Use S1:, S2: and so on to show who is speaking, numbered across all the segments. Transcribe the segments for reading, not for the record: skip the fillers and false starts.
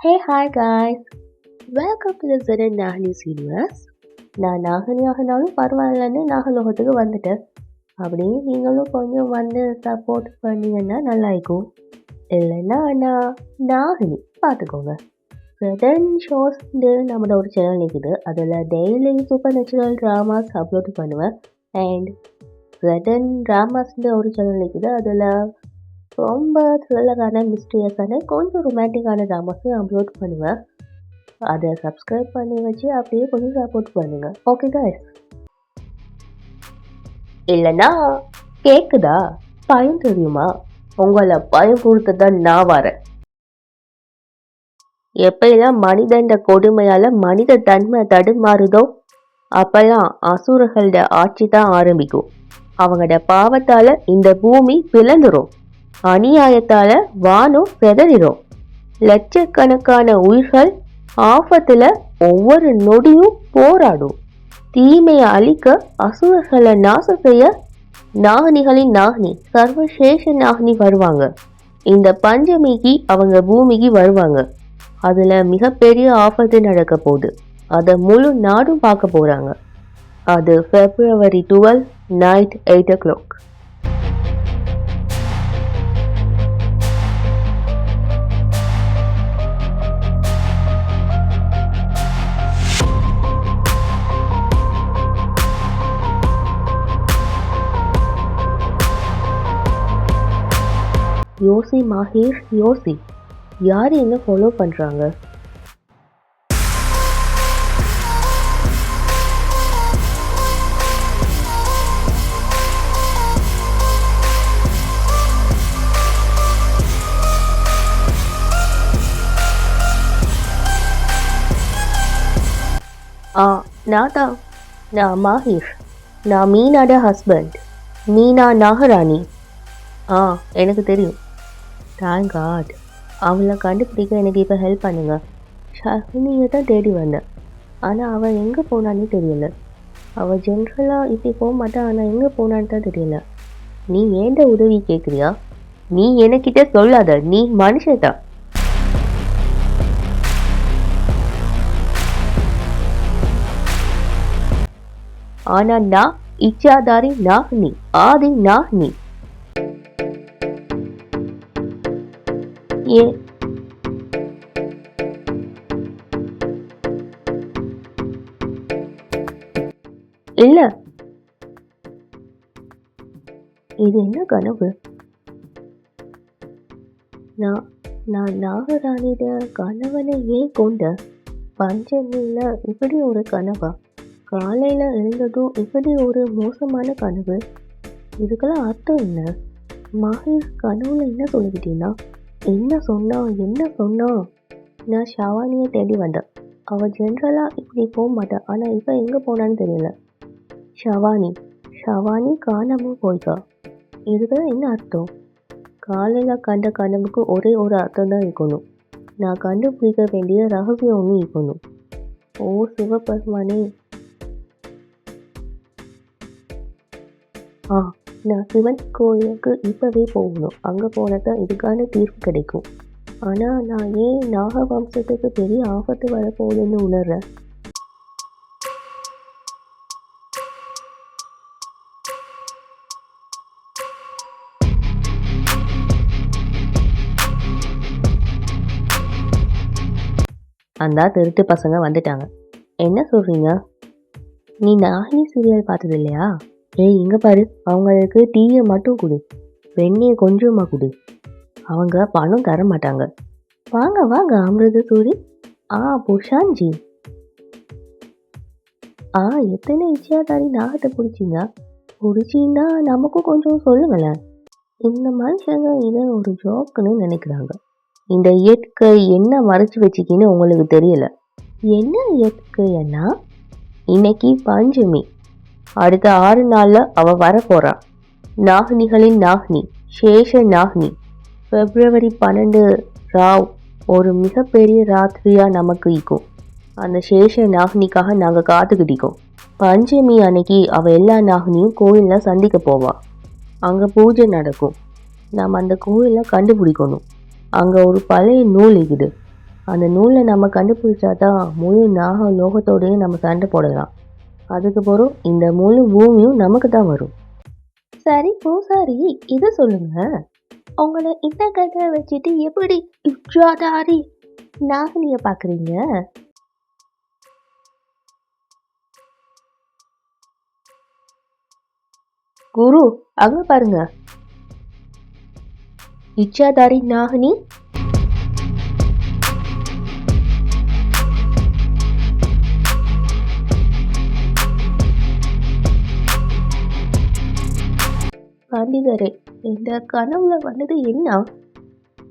S1: Hey, hi guys! Welcome to the Zen Nahani series. நான் நாகனியாகனாலும் பரவாயில்லன்னு நாகலோகத்துக்கு வந்துட்டேன். அப்படியே நீங்களும் கொஞ்சம் வந்து சப்போர்ட் பண்ணீங்கன்னா நல்லா இருக்கும். இல்லைன்னா நான் நாகினி பார்த்துக்கோங்க. சடன் ஷோஸ் நம்மளோட ஒரு சேனல் இருக்குது. அதில் daily super natural dramas upload பண்ணுவேன். அண்ட் சடன் ட்ராமாஸ்ன்ற ஒரு சேனல் இருக்குது. அதில் ரொம்ப த்ரில்லரான மிஸ்டீரியஸான கொஞ்சம் ரொமான்டிக்கான ட்ராமாஸையும் அப்லோட் பண்ணுவேன். அதை சப்ஸ்கிரைப் பண்ணி வச்சு அப்படியே கொஞ்சம் சப்போர்ட் பண்ணுங்க. Okay guys. இல்லைன்னா கேட்குதா? பயம் தெரியுமா? உங்களை பயம் கொடுத்து தான் நான் வரேன். எப்பெல்லாம் மனிதண்ட கொடுமையால மனித தன்மை தடுமாறுதோ அப்பெல்லாம் அசுரர்களோட ஆட்சி தான் ஆரம்பிக்கும். அவங்களோட பாவத்தால இந்த பூமி பிளந்துரும். அநியாயத்தால வானம் செதறிடும். லட்சக்கணக்கான உயிர்கள் ஆபத்துல ஒவ்வொரு நொடியும் போராடும். தீமையை அழிக்க அசுரர்களை நாசம் செய்ய நாகினிகளின் நாகினி சர்வசேஷ நாகினி வருவாங்க. இந்த பஞ்சமிக்கு அவங்க பூமிக்கு வருவாங்க. அதுல மிகப்பெரிய ஆபத்து நடக்க போகுது. அதை முழு நாடும் பார்க்க போறாங்க. அது February 12 night 8 o'clock. யோசி மாஹேஷ் யோசி, யார் என்ன ஃபாலோ பண்றாங்க? நான் மாஹேஷ். நான் மீனாட ஹஸ்பண்ட். மீனா நாகராணி. எனக்கு தெரியும். Thank God. அவளை கண்டுபிடிக்க எனக்கு இப்போ ஹெல்ப் பண்ணுங்க. ஷஹினியை தான் தேடி வந்தேன். ஆனால் அவள் எங்கே போனான்னு தெரியல. அவள் ஜென்ரலாக இப்படி போக மாட்டான். ஆனால் எங்கே போனான்னு தான் தெரியல. நீ ஏண்ட உதவி கேட்குறியா? நீ எனக்கிட்ட சொல்லாத. நீ மனுஷதான். ஆனா நான் இச்சாதாரி நாகினி, ஆதி நாகினி. இல்ல, இது என்ன கனவு? நான் நாகராணிட கணவனை ஏன் கொண்ட? பஞ்சமில்ல இப்படி ஒரு கனவா? காலையில் எழுந்ததும் இப்படி ஒரு மோசமான கனவு. இதுக்கெல்லாம் அர்த்தம் என்ன? மகேஷ் கனவுல என்ன சொல்லிக்கிட்டீங்கன்னா? என்ன சொன்னா? நான் ஷவானியை தேடி வந்தேன். அவள் ஜென்ரலாக இப்படி போக மாட்டாள். ஆனால் இப்போ எங்கே போனான்னு தெரியல. ஷவானி காணாமல் போய்க்கா. இதுக்கெல்லாம் என்ன அர்த்தம்? காலையில் கண்ட கனவுக்கு ஒரே ஒரு அர்த்தம் தான் இருக்கணும். நான் கண்டுபிடிக்க வேண்டிய ரகசியம் ஒன்று இருக்கணும். ஓ சிவபெருமானே! நான் சிவன் கோயிலுக்கு இப்போவே போகணும். அங்கே போனால் தான் இதுக்கான தீர்வு கிடைக்கும். ஆனால் நான் ஏன் நாக வம்சத்துக்கு பெரிய ஆபத்து வரப்போகுதுன்னு உணர்றேன். அந்த திருட்டு பசங்க வந்துட்டாங்க. என்ன சொல்றீங்க? நீ நாகினி சீரியல் பார்த்தது இல்லையா? ஏய் இங்கே பாரு, அவங்களுக்கு டீயை மட்டும் கொடு, வெண்ணெயை கொஞ்சமாக கொடு. அவங்க பணம் தர மாட்டாங்க. வாங்க அமிர்தசூரி. புஷான்ஜி. எத்தனை இச்சையாதாரி நாகத்தை பிடிச்சிங்கன்னா நமக்கும் கொஞ்சம் சொல்லுங்களேன். இந்த மனுஷங்க இதை ஒரு ஜோக்குன்னு நினைக்கிறாங்க. இந்த இயற்கை என்ன மறைச்சு வச்சுக்கின்னு உங்களுக்கு தெரியல. என்ன இயற்கைன்னா, இன்னைக்கு பஞ்சமி. அடுத்த 6 நாள்ல அவ வரப்போறா. நாகினிகளின் நாகினி, சேஷ நாகினி. February 12 ராவ் ஒரு மிகப்பெரிய ராத்திரியா நமக்கு இருக்கும். அந்த சேஷ நாகினிக்காக நாங்கள் காத்துக்கிட்டிக்கோம். பஞ்சமி அன்னைக்கு அவள் எல்லா நாகினியும் கோயிலில் சந்திக்க போவா. அங்கே பூஜை நடக்கும். நாம் அந்த கோயிலை கண்டுபிடிக்கணும். அங்கே ஒரு பழைய நூல் இருக்குது. அந்த நூலை நம்ம கண்டுபிடிச்சாதான் முழு நாக லோகத்தோடையும் நம்ம சண்டை போடலாம். அதுக்கு பிறகு இந்த முழு பூமியும் நமக்கு தான் வரும். சரி பூசாரி, இதை சொல்லுங்க, உங்களை இந்த கதை வச்சுட்டு எப்படி இச்சாதாரி நாகனிய பாக்குறீங்க? குரு, அங்க பாருங்க, இச்சாதாரி நாகனி. பண்டிதரே, இந்த கனவுல வந்தது என்ன?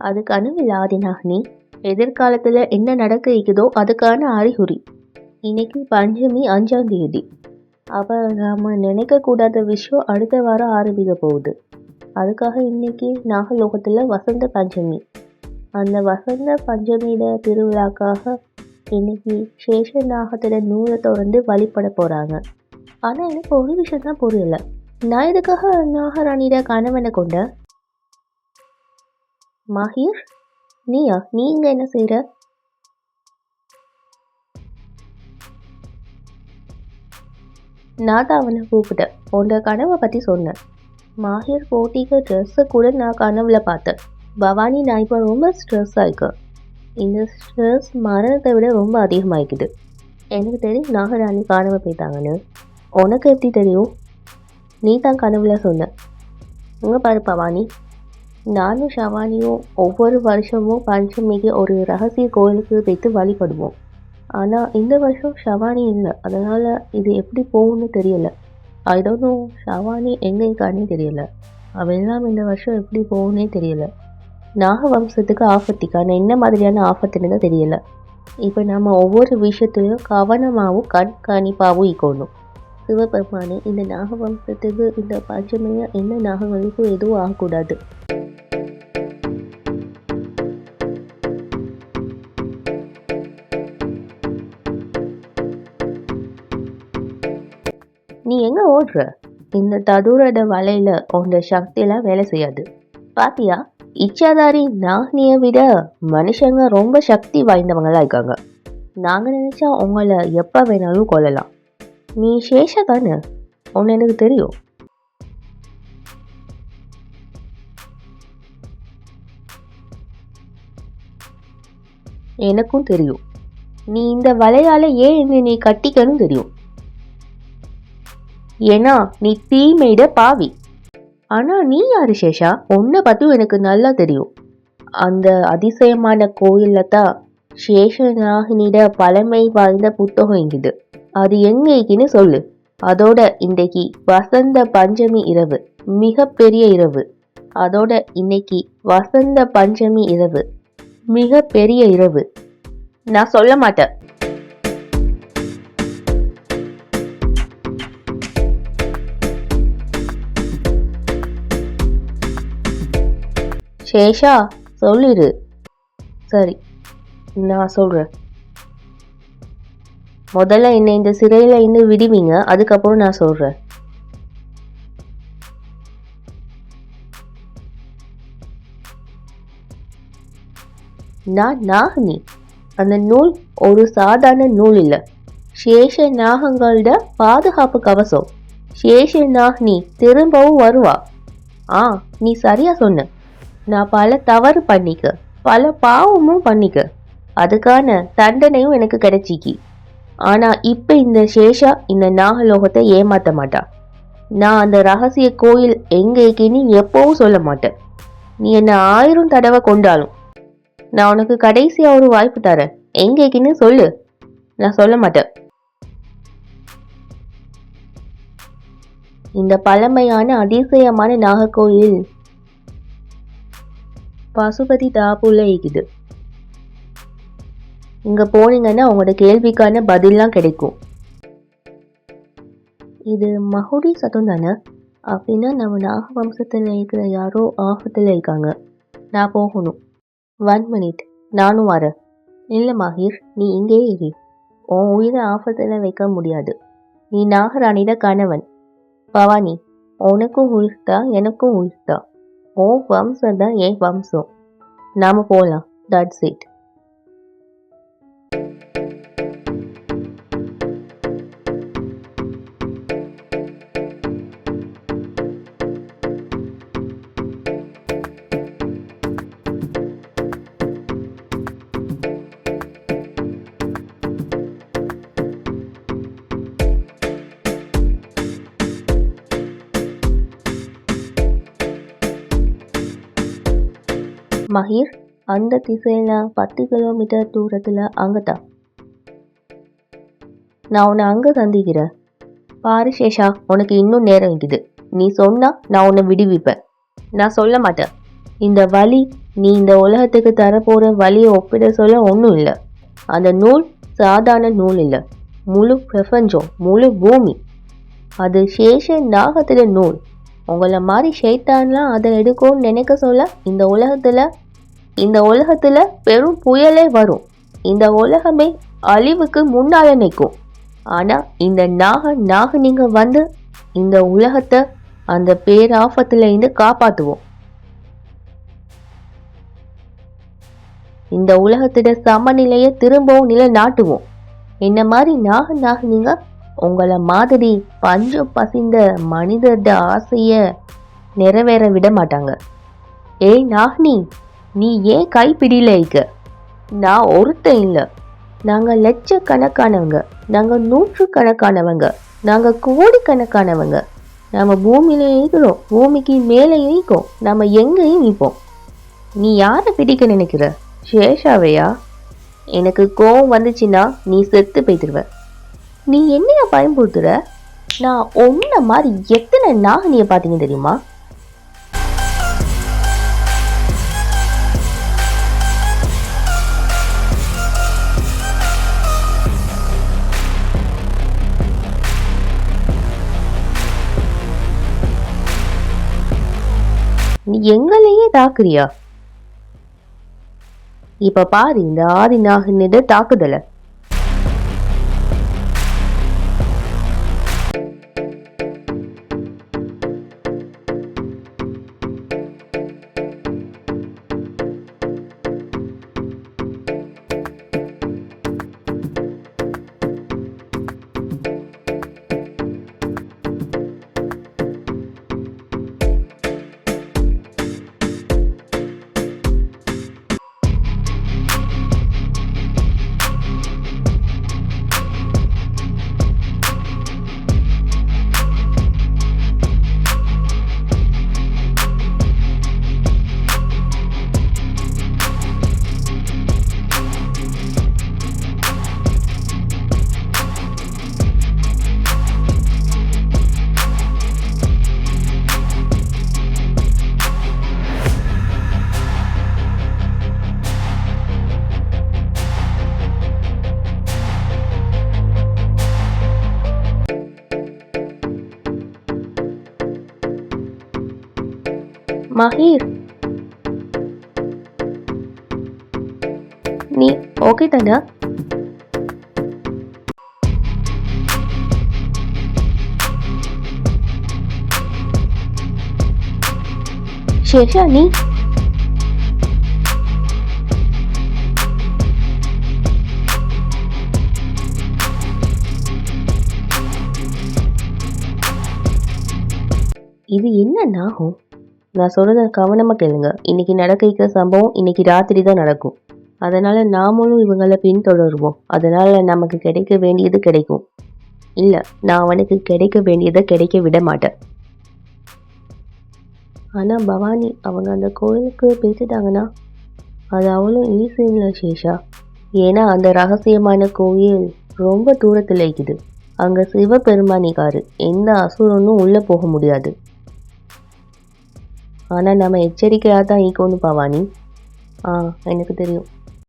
S1: அது கனவில் ஆதிநாகனி. எதிர்காலத்துல என்ன நடக்க இருக்குதோ அதுக்கான அறிகுறி. இன்னைக்கு பஞ்சமி 5ஆம் தேதி. அப்ப நாம நினைக்க கூடாத விஷயம் அடுத்த வாரம் ஆரம்பிக்க போகுது. அதுக்காக இன்னைக்கு நாகலோகத்துல வசந்த பஞ்சமி. அந்த வசந்த பஞ்சமியில திருவிழாக்காக இன்னைக்கு சேஷ நாகத்துல நூலை திறந்து வழிபட போறாங்க. ஆனா எனக்கு ஒரு விஷயம் தான் புரியல, நான் இதுக்காக நாகராணியிட கணவனை கொண்ட மகேஷ், நீயா? நீங்க என்ன செய்யற? நான் தான் அவனை கூப்பிட்டேன், உன்னோட கனவை பத்தி சொன்னேன். மாஹிர் போட்டிக்கு ட்ரெஸ்ஸை கூட நான் கனவுல பார்த்தேன். பவானி, நான் இப்போ ரொம்ப ஸ்ட்ரெஸ் ஆயிக்கேன். இந்த ஸ்ட்ரெஸ் மரணத்தை விட ரொம்ப அதிகமாகிக்குது. எனக்கு தெரியும் நாகராணி கனவு போயிட்டாங்கன்னு. உனக்கு எப்படி தெரியும்? நீ தான் கனவுல சொன்ன. இங்கே பாரு பவானி, நானும் ஷவானியும் ஒவ்வொரு வருஷமும் பஞ்சமிக்கு ஒரு ரகசிய கோயிலுக்கு வைத்து வழிபடுவோம். ஆனால் இந்த வருஷம் ஷவானி இல்லை, அதனால் இது எப்படி போகும்னு தெரியல. ஐ டோன்ட் நோ, ஷவானி எங்கே இருக்கானே தெரியல. அவெல்லாம் இந்த வருஷம் எப்படி போகும்னே தெரியல. நாக வம்சத்துக்கு ஆபத்திக்கான என்ன மாதிரியான ஆபத்துன்னு தான் தெரியல. இப்போ நம்ம ஒவ்வொரு விஷயத்துலையும் கவனமாகவும் கண்காணிப்பாகவும் இருக்கணும். சிவபெருமானே, இந்த நாக வம்சத்துக்கு இந்த பஞ்சமியை என்ன நாகங்களுக்கும் எதுவும் ஆகக்கூடாது. நீ எங்க ஓடுற? இந்த ததுரோட வலையில உன்னோட சக்தியெல்லாம் வேலை செய்யாது. பாத்தியா, இச்சாதாரி நாகனியை விட மனுஷங்க ரொம்ப சக்தி வாய்ந்தவங்களா இருக்காங்க. நாங்க நினைச்சா உங்களை எப்ப வேணாலும் கொல்லலாம். நீ சேஷா தானே? உன்னை எனக்கு தெரியும். எனக்கும் தெரியும். நீ இந்த வலையால ஏன் என்ன நீ கட்டிக்கணும் தெரியும். ஏன்னா நீ தீமையிட பாவி. ஆனா நீ யாரு சேஷா? உன்னை பத்தியும் எனக்கு நல்லா தெரியும். அந்த அதிசயமான கோயில்ல தான் சேஷநாகனிட பழமை வாய்ந்த புத்தகம் இங்குது. அது எங்க இருக்குன்னு சொல்லு. அதோட இன்றைக்கு வசந்த பஞ்சமி இரவு, மிக பெரிய இரவு. அதோட இன்னைக்கு வசந்த பஞ்சமி இரவு, மிக பெரிய இரவு. நான் சொல்ல மாட்டேன். சேஷா, சொல்லிடு. சரி, நான் சொல்றேன். முதல்ல என்னை இந்த சிறையில இருந்து விடுவீங்க, அதுக்கப்புறம் நான் சொல்றேன். நான் நாகனி. அந்த நூல் ஒரு சாதாரண நூல் இல்ல, சேஷ நாகங்களோட பாதுகாப்பு கவசம். சேஷ நாகனி திரும்பவும் வருவா. நீ சரியா சொன்ன. நான் பல தவறு பண்ணிக்க, பல பாவமும் பண்ணிக்க, அதுக்கான தண்டனையும் எனக்கு கிடைச்சிக்கி. ஆனா இப்ப இந்த சேஷா இந்த நாகலோகத்தை ஏமாத்த மாட்டா. நான் அந்த ரகசிய கோயில் எங்க இருக்குன்னு எப்பவும் சொல்ல மாட்டேன். நீ என்ன 1000 தடவை கொண்டாலும் நான் உனக்கு கடைசியா ஒரு வாய்ப்பு தரேன். எங்க இருக்குன்னு சொல்லு. நான் சொல்ல மாட்டேன். இந்த பழமையான அதிசயமான நாகக்கோயில் பசுபதி தாபுல இருக்குது. இங்க போனீங்கன்னா உங்களோட கேள்விக்கான பதிலாம் கிடைக்கும். இது மகுடி சத்தம் தானே? அப்படின்னா நம்ம நாக வம்சத்துல இருக்கிற யாரோ ஆபத்துல இருக்காங்க. நான் போகணும். 1 மினிட், நானும் வரேன். இல்லை மகேஷ், நீ இங்கே இரு. உன் உயிரை ஆபத்துல வைக்க முடியாது. நீ நாகராணிட கணவன். பவானி, உனக்கும் உயிர் தான், எனக்கும் உயிர் தான். உன் வம்சம் தான் என் வம்சம். நாம போகலாம். That's it. மஹீர், அந்த திசையில 10 கிலோமீட்டர் தூரத்துல அங்கதான். நான் உன்னை அங்க சந்திக்கிறேன். பாரு சேஷா, உனக்கு இன்னும் நேரம் இருக்குது. நீ சொன்னா நான் உன்னை விடுவிப்பேன். நான் சொல்ல மாட்டேன். இந்த வழி, நீ இந்த உலகத்துக்கு தரப்போற வழியை ஒப்பிட சொல்ல ஒன்றும் இல்லை. அந்த நூல் சாதாரண நூல் இல்லை. முழு பிரபஞ்சம், முழு பூமி. அது சேஷ நாகத்தில நூல். உங்களை மாதிரி ஷைத்தான்லாம் அதை எடுக்கும்னு நினைக்க சொல்ல இந்த உலகத்துல பெரும் புயலே வரும். இந்த உலகமே அழிவுக்கு முன்னால நிற்கும். ஆனா இந்த நாகனிங்க வந்து இந்த உலகத்தை அந்த பேராபத்துல இருந்து காப்பாத்துவோம். இந்த உலகத்திட சமநிலையை திரும்பவும் நிலைநாட்டுவோம். என்ன மாதிரி நாகனிங்க உங்களை மாதிரி பஞ்சம் பசிந்த மனிதர்ட ஆசைய நிறைவேற விட மாட்டாங்க. ஏய் நாகினி, நீ ஏன் கைப்பிடியில இருக்க? நான் ஒருத்தன் இல்லை. நாங்க லட்சக்கணக்கானவங்க, நாங்க 100 கணக்கானவங்க, நாங்க கோடிக்கணக்கானவங்க. நம்ம பூமியில இருக்கிறோம், பூமிக்கு மேலே இருக்கோம், நம்ம எங்கேயும் நிற்போம். நீ யாரை பிடிக்க நினைக்கிற? சேஷாவையா? எனக்கு கோவம் வந்துச்சுன்னா நீ செத்து போய்த்துருவ. நீ என்னைய பயன்படுத்துற? நான் ஒன்ன மாதிரி எத்தனை நாகனிய பார்த்தீங்க தெரியுமா? நீ எங்களையே தாக்குறியா? இப்ப பாரு இந்த ஆதி நாகனிட தாக்குதல. மஹீர், நீ ஓகே தானா? சேஷா, நீ இது என்ன நாகும்? நான் சொல்றத கவனமா கேளுங்க. இன்னைக்கு நடக்கிற சம்பவம் இன்னைக்கு ராத்திரி தான் நடக்கும். அதனால நாமளும் இவங்களை பின்தொடருவோம். அதனால நமக்கு கிடைக்க வேண்டியது கிடைக்கும். இல்ல, நான் அவனுக்கு கிடைக்க வேண்டியதை கிடைக்க விட மாட்டேன். ஆனா பவானி, அவங்க அந்த கோயிலுக்கு பேசிட்டாங்கன்னா அது அவ்வளோ ஈஸி இல்லை சேஷா. ஏன்னா அந்த ரகசியமான கோயில் ரொம்ப தூரத்தில் இருக்குது. அங்க சிவபெருமானிக்காரு, எந்த அசுரனும் உள்ள போக முடியாது. ஆனா நம்ம எச்சரிக்கையாக தான் ஈக்கோன்னு பவானி. எனக்கு தெரியும்.